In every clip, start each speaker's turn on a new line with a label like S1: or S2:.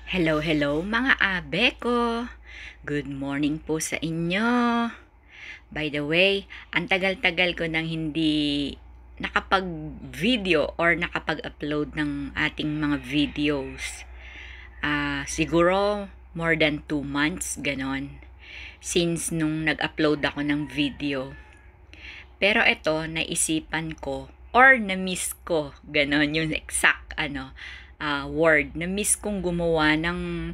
S1: Hello, hello mga abe ko. Good morning po sa inyo. By the way, ang tagal-tagal ko nang hindi nakapag-video or nakapag-upload ng ating mga videos. Siguro more than 2 months, ganon. Since nung nag-upload ako ng video. Pero ito, naisipan ko or na-miss ko, ganon yung exact word. Na-miss kong gumawa ng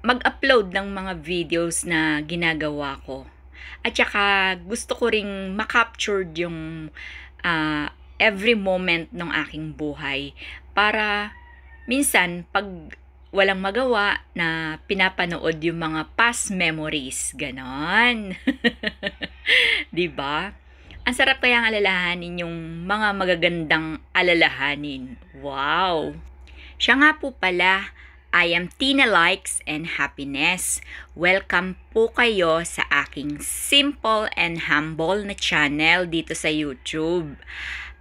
S1: mag-upload ng mga videos na ginagawa ko. At saka gusto ko ring ma-capture yung every moment ng aking buhay para minsan pag walang magawa na pinapanood yung mga past memories, ganon. 'Di ba? Ang sarap kayang alalahanin yung mga magagandang alalahanin. Wow! Siya nga po pala, I am Tina Likes and Happiness. Welcome po kayo sa aking simple and humble na channel dito sa YouTube.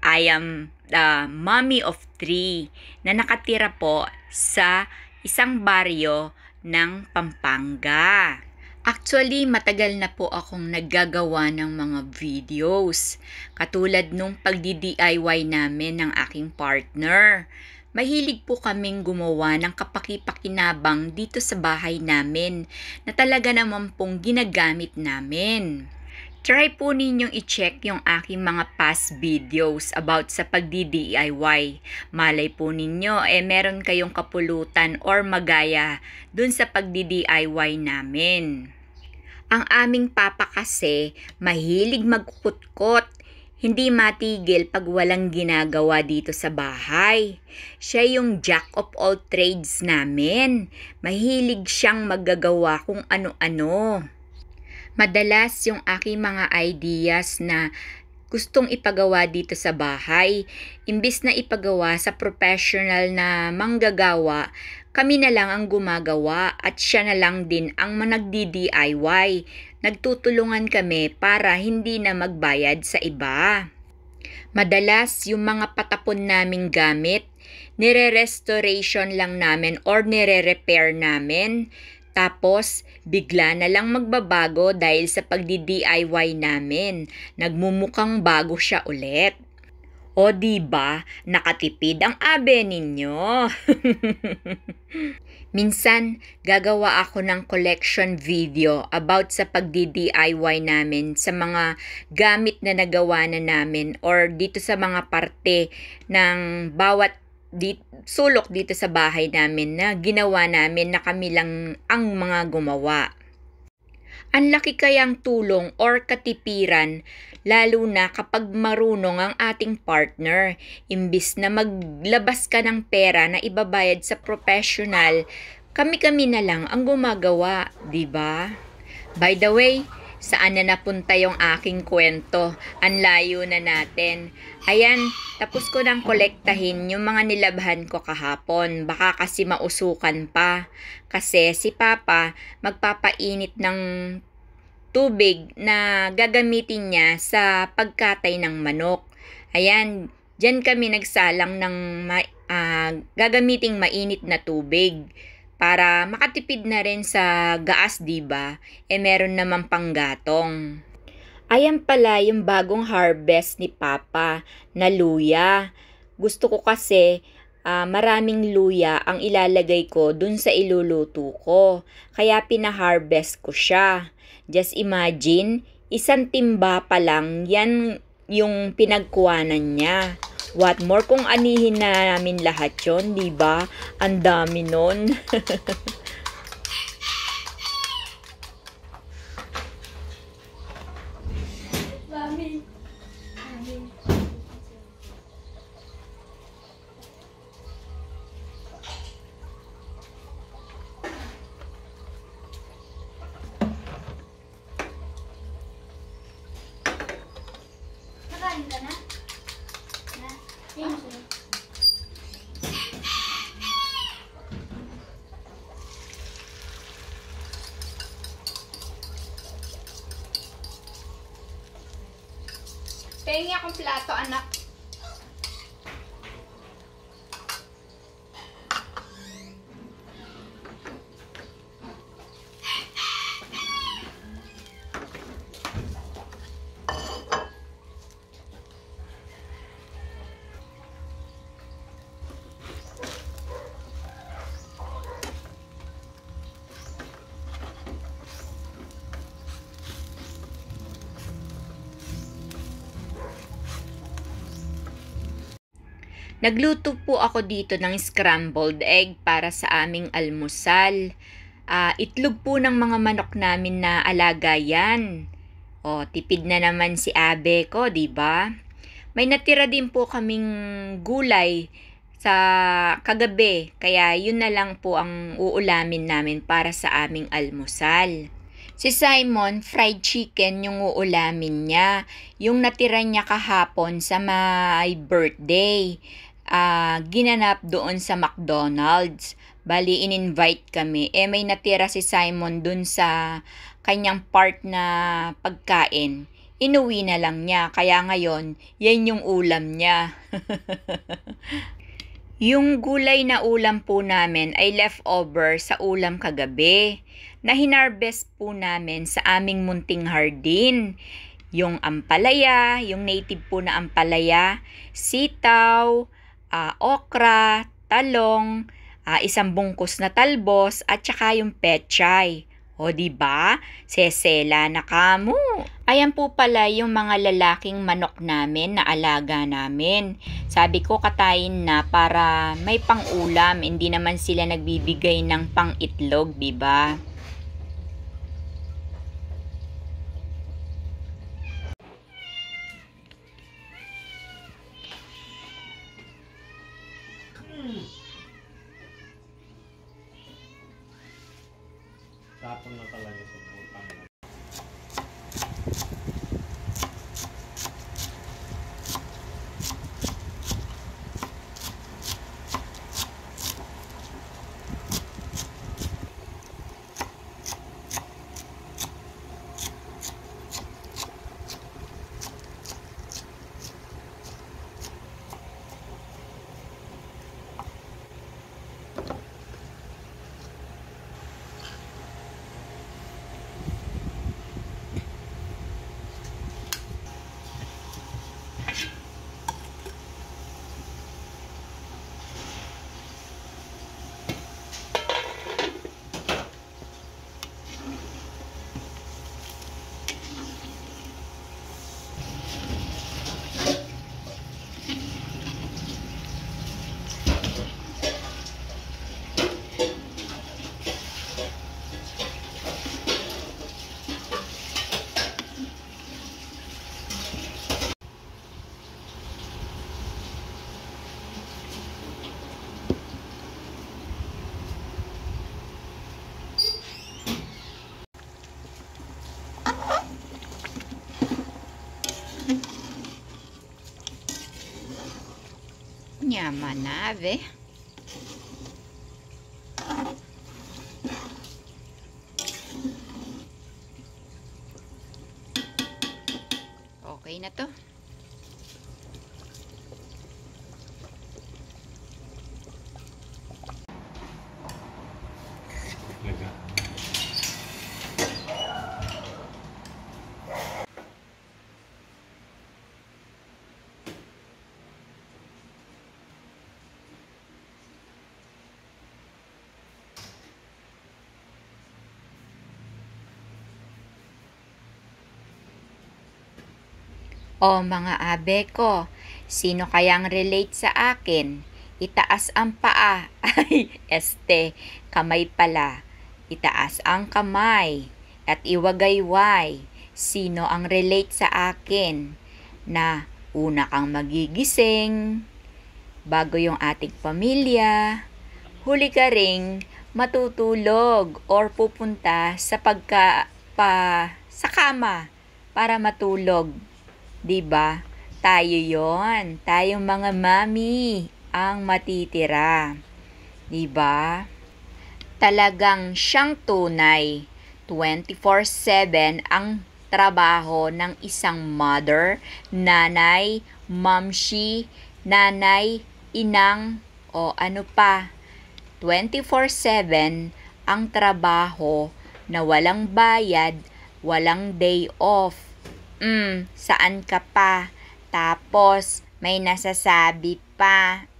S1: I am the mommy of 3 na nakatira po sa isang baryo ng Pampanga. Actually, matagal na po akong naggagawa ng mga videos. Katulad nung pagdi-DIY namin ng aking partner. Mahilig po kaming gumawa ng kapaki-pakinabang dito sa bahay namin na talaga naman pong ginagamit namin. Try po ninyong i-check yung aking mga past videos about sa pagdi-DIY. Malay po ninyo, meron kayong kapulutan or magaya dun sa pagdi-DIY namin. Ang aming papa kasi mahilig magkutkot. Hindi matigil pag walang ginagawa dito sa bahay. Siya yung jack of all trades namin. Mahilig siyang maggagawa kung ano-ano. Madalas yung aking mga ideas na gustong ipagawa dito sa bahay, imbis na ipagawa sa professional na manggagawa, kami na lang ang gumagawa at siya na lang din ang nagdi-DIY. Nagtutulungan kami para hindi na magbayad sa iba. Madalas yung mga patapon naming gamit, nire-restoration lang namin or nire-repair namin. Tapos, bigla na lang magbabago dahil sa pagdi-DIY namin. Nagmumukhang bago siya ulit. O diba, nakatipid ang abe ninyo. Minsan, gagawa ako ng collection video about sa pagdi-DIY namin sa mga gamit na nagawa na namin or dito sa mga parte ng bawat sulok dito sa bahay namin na ginawa namin na kami lang ang mga gumawa. Ang laki kayang tulong or katipiran lalo na kapag marunong ang ating partner. Imbis na maglabas ka ng pera na ibabayad sa professional, kami-kami na lang ang gumagawa, di ba? By the way, saan na napunta yung aking kwento? Ang layo na natin. Ayan, tapos ko nang kolektahin yung mga nilabhan ko kahapon. Baka kasi mausukan pa. Kasi si Papa magpapainit ng tubig na gagamitin niya sa pagkatay ng manok. Ayan, dyan kami nagsalang ng gagamiting mainit na tubig. Para makatipid na rin sa gaas, diba? Meron naman panggatong. Ayan pala yung bagong harvest ni Papa na luya. Gusto ko kasi maraming luya ang ilalagay ko dun sa iluluto ko. Kaya pina-harvest ko siya. Just imagine, isang timba pa lang yan yung pinagkuhanan niya. What more kung anihin na namin lahat yun, diba? Ang dami nun.
S2: Nakain ka na? Na? Yan siya.
S1: Pengi akong plato, anak. Nagluto po ako dito ng scrambled egg para sa aming almusal. Itlog po ng mga manok namin na alaga yan. O, tipid na naman si abe ko, di ba? May natira din po kaming gulay sa kagabi, kaya yun na lang po ang uulamin namin para sa aming almusal. Si Simon, fried chicken yung uulamin niya. Yung natira niya kahapon sa my birthday. Ginanap doon sa McDonald's. Bali, in-invite kami. May natira si Simon dun sa kanyang part na pagkain. Inuwi na lang niya. Kaya ngayon, yan yung ulam niya. Yung gulay na ulam po namin ay leftover sa ulam kagabi na hinarvest po namin sa aming munting hardin. Yung ampalaya, yung native po na ampalaya, sitaw, okra, talong, isang bungkus na talbos at saka yung pechay. O di ba? Sesela na kamo. Ayan po pala yung mga lalaking manok namin na alaga namin. Sabi ko katayin na para may pang-ulam, hindi naman sila nagbibigay ng pang-itlog, di ba?
S3: Tapon na talaga sa butang.
S1: Nyama na, ave. Okay na to.
S3: Lega.
S1: O mga abe ko, sino kayang relate sa akin? Itaas ang paa. Ay, kamay pala. Itaas ang kamay. At iwagayway. Sino ang relate sa akin? Na una kang magigising, bago yung ating pamilya, huli ka ring matutulog or pupunta sa sa kama para matulog. 'Di ba? Tayo 'yon. Tayong mga mami ang matitira. 'Di ba? Talagang siyang tunay. 24/7 ang trabaho ng isang mother, nanay, mamshi, nanay, inang, o ano pa. 24/7 ang trabaho na walang bayad, walang day off. Saan ka pa? Tapos, may nasasabi pa.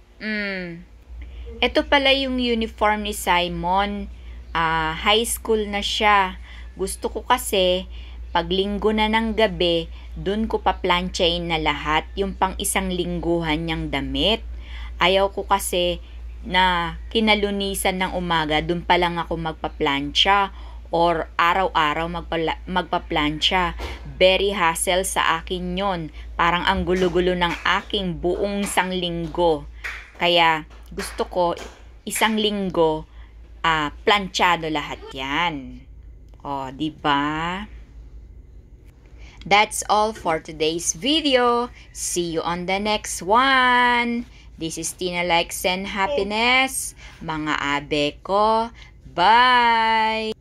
S1: Ito pala yung uniform ni Simon. High school na siya. Gusto ko kasi, pag linggo na ng gabi, dun ko pa planchain na lahat yung pang isang lingguhan niyang damit. Ayaw ko kasi na kinalunisan ng umaga, dun pa lang ako magpa-plancha or araw-araw magpa-plancha. Very hassle sa akin yon. Parang ang gulo-gulo ng aking buong isang linggo. Kaya gusto ko isang linggo planchado lahat yan. O, di ba? That's all for today's video. See you on the next one. This is Tina Likes and Happiness. Mga abe ko. Bye!